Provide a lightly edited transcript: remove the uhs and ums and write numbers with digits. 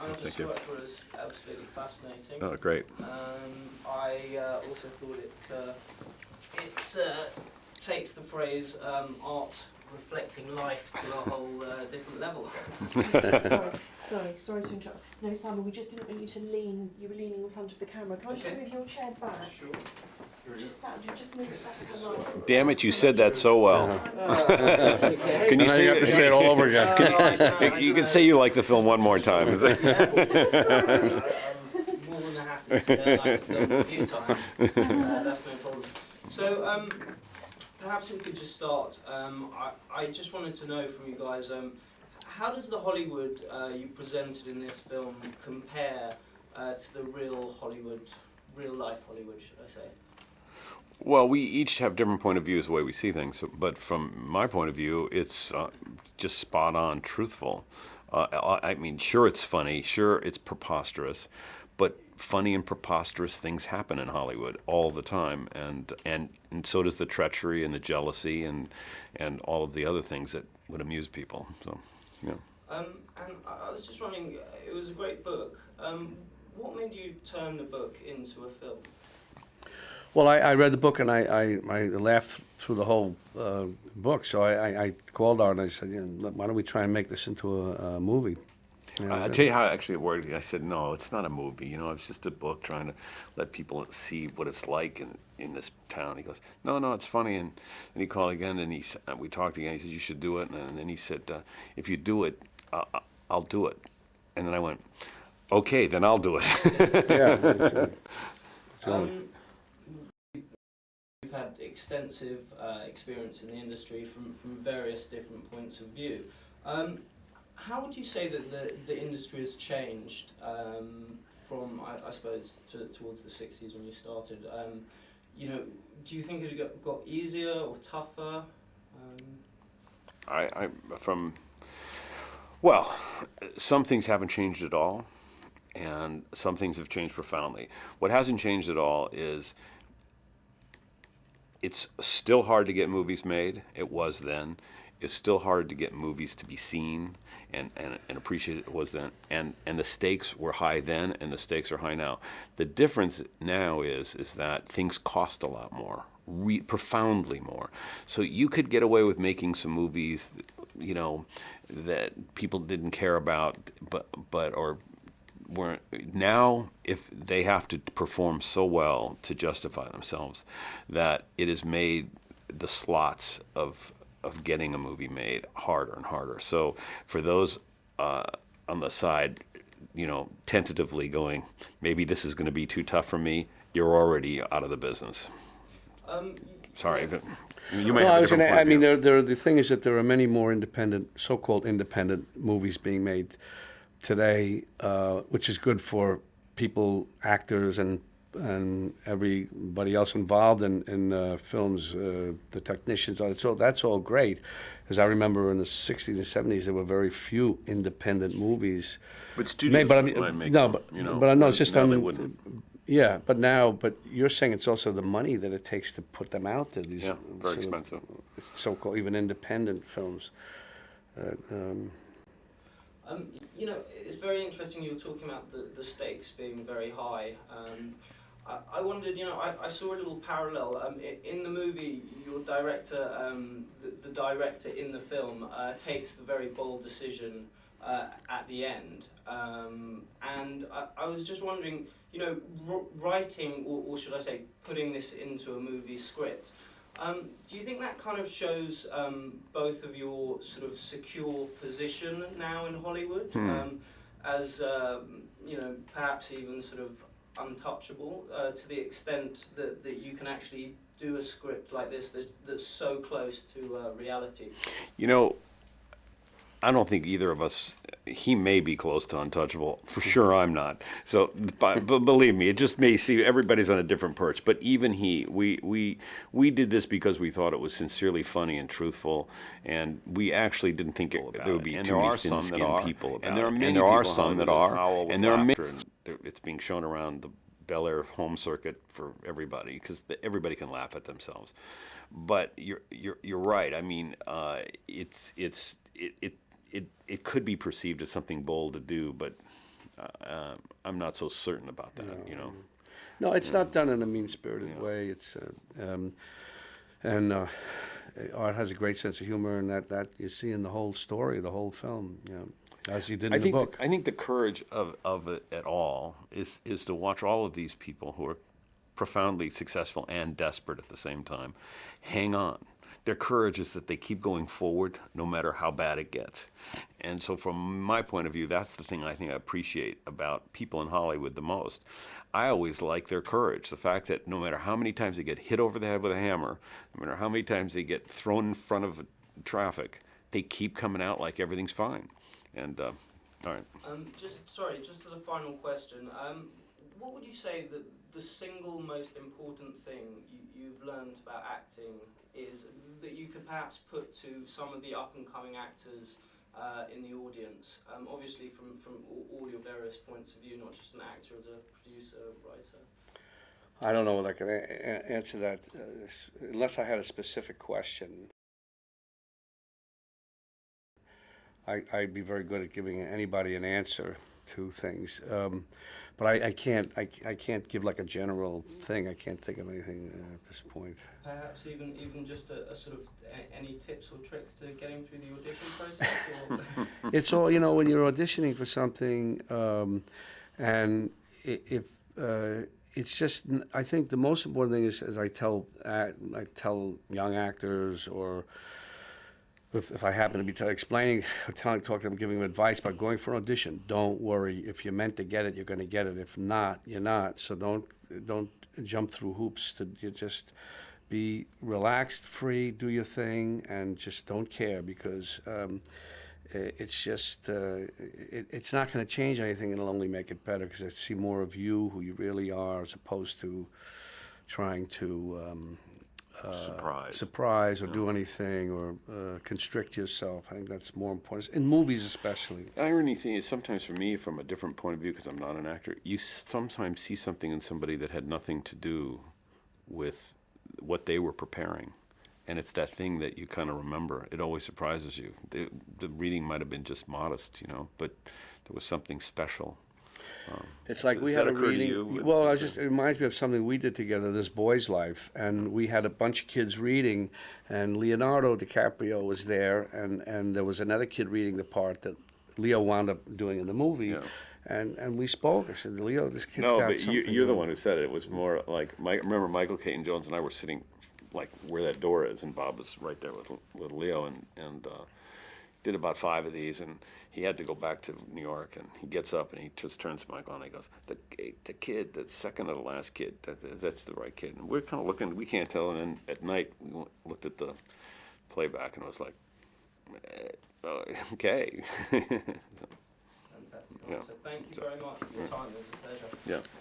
I just Thank saw you. it was absolutely fascinating. Oh, great. I also thought it takes the phrase art reflecting life to a whole different level. Sorry to interrupt. No, Simon, we just didn't want you to lean. You were leaning in front of the camera. Can I just move your chair back? Sure. Just move it back to the right. Damn it, you said that so well. That's okay. Can you And now say you have to say it all over again. You can say you like the film one more time. I'm more than happy to say I like the film a few times. That's no problem. So, perhaps we could just start. I just wanted to know from you guys, how does the Hollywood you presented in this film compare to the real Hollywood, real life Hollywood, should I say? Well, we each have different point of views the way we see things, but from my point of view, it's just spot on, truthful. I mean, sure, it's funny, sure, it's preposterous, but funny and preposterous things happen in Hollywood all the time, and so does the treachery and the jealousy and all of the other things that would amuse people. So, yeah. And I was just wondering, it was a great book. What made you turn the book into a film? Well, I read the book and I laughed through the whole book. So I called Art and I said, why don't we try and make this into a movie? I'll tell you how actually it worked. I said, no, it's not a movie. It's just a book trying to let people see what it's like in this town. He goes, no, it's funny. And then he called again and we talked again. He said, you should do it. And then he said, if you do it, I'll do it. And then I went, okay, then I'll do it. Yeah. You've had extensive experience in the industry from various different points of view. How would you say that the industry has changed from, I suppose, towards the 60s when you started? Do you think it got easier or tougher? Well, some things haven't changed at all, and some things have changed profoundly. What hasn't changed at all is it's still hard to get movies made. It was then. It's still hard to get movies to be seen and appreciated. It was then. And the stakes were high then, and the stakes are high now. The difference now is that things cost a lot more, profoundly more. So you could get away with making some movies, that people didn't care about, but weren't. Now, if they have to perform so well to justify themselves, that it has made the slots of getting a movie made harder and harder. So for those on the side, tentatively going, maybe this is going to be too tough for me, you're already out of the business. Sorry, but you may have a different point of view. The thing is that there are many more so-called independent movies being made today, which is good for people, actors, and everybody else involved in films, the technicians. So that's all great, because I remember in the 60s and 70s there were very few independent movies. But studios but I know it's just now they wouldn't. Yeah, but you're saying it's also the money that it takes to put them out there. These very expensive. So-called even independent films. It's very interesting you were talking about the stakes being very high. I wondered, I saw a little parallel. In the movie, your director, the director in the film, takes the very bold decision at the end. And I was just wondering, writing, or should I say, putting this into a movie script, do you think that kind of shows both of your sort of secure position now in Hollywood, as perhaps even sort of untouchable, to the extent that you can actually do a script like this that's so close to reality? I don't think either of us. He may be close to untouchable. For sure, I'm not. So, but believe me, it just may seem everybody's on a different perch. But even we did this because we thought it was sincerely funny and truthful, and we actually didn't think there would be too many thin-skinned people about it. And there are some that are, and there are many. It's being shown around the Bel Air home circuit for everybody, because everybody can laugh at themselves. But you're right. I mean, it could be perceived as something bold to do, but I'm not so certain about that. You know. No, it's not done in a mean-spirited Yeah. way. It's and Art has a great sense of humor, and that you see in the whole story, the whole film, as you did in the book. I think the courage of it at all is to watch all of these people who are profoundly successful and desperate at the same time hang on. Their courage is that they keep going forward no matter how bad it gets. And so from my point of view, that's the thing I think I appreciate about people in Hollywood the most. I always like their courage, the fact that no matter how many times they get hit over the head with a hammer, no matter how many times they get thrown in front of traffic, they keep coming out like everything's fine. And, all right. Just as a final question, what would you say that the single most important thing you've learned about acting is that you could perhaps put to some of the up-and-coming actors in the audience? Obviously from all your various points of view, not just an actor, as a producer, writer. I don't know whether I can answer that unless I had a specific question. I'd be very good at giving anybody an answer to things, but I can't give like a general thing. I can't think of anything at this point. Perhaps even just a sort of any tips or tricks to getting through the audition process? Or It's all, when you're auditioning for something, and if it's just, I think the most important thing is, as I tell young actors, or if I happen to be talking to them, giving them advice about going for an audition, don't worry. If you're meant to get it, you're going to get it. If not, you're not. So don't jump through hoops. You just be relaxed, free, do your thing, and just don't care, because it's just it's not going to change anything. It'll only make it better, because I see more of you, who you really are, as opposed to trying to surprise or do anything, or constrict yourself. I think that's more important, in movies especially. The irony thing is, sometimes for me, from a different point of view, because I'm not an actor, you sometimes see something in somebody that had nothing to do with what they were preparing. And it's that thing that you kind of remember. It always surprises you. The reading might have been just modest, but there was something special. It's like we had a reading. Well, it reminds me of something we did together, This Boy's Life, and we had a bunch of kids reading, and Leonardo DiCaprio was there, and there was another kid reading the part that Leo wound up doing in the movie. Yeah. And we spoke. I said, Leo, this kid's No, got but something. you're the one who said it. It was more like, remember Michael Caton Jones and I were sitting like where that door is, and Bob was right there with Leo, and did about 5 of these, and he had to go back to New York, and he gets up and he just turns to Michael and he goes, the kid, the second to the last kid, that's the right kid. And we're kind of looking, we can't tell, and then at night we looked at the playback and it was like, okay. Fantastic. Yeah. So thank you very much for your time. It was a pleasure. Yeah.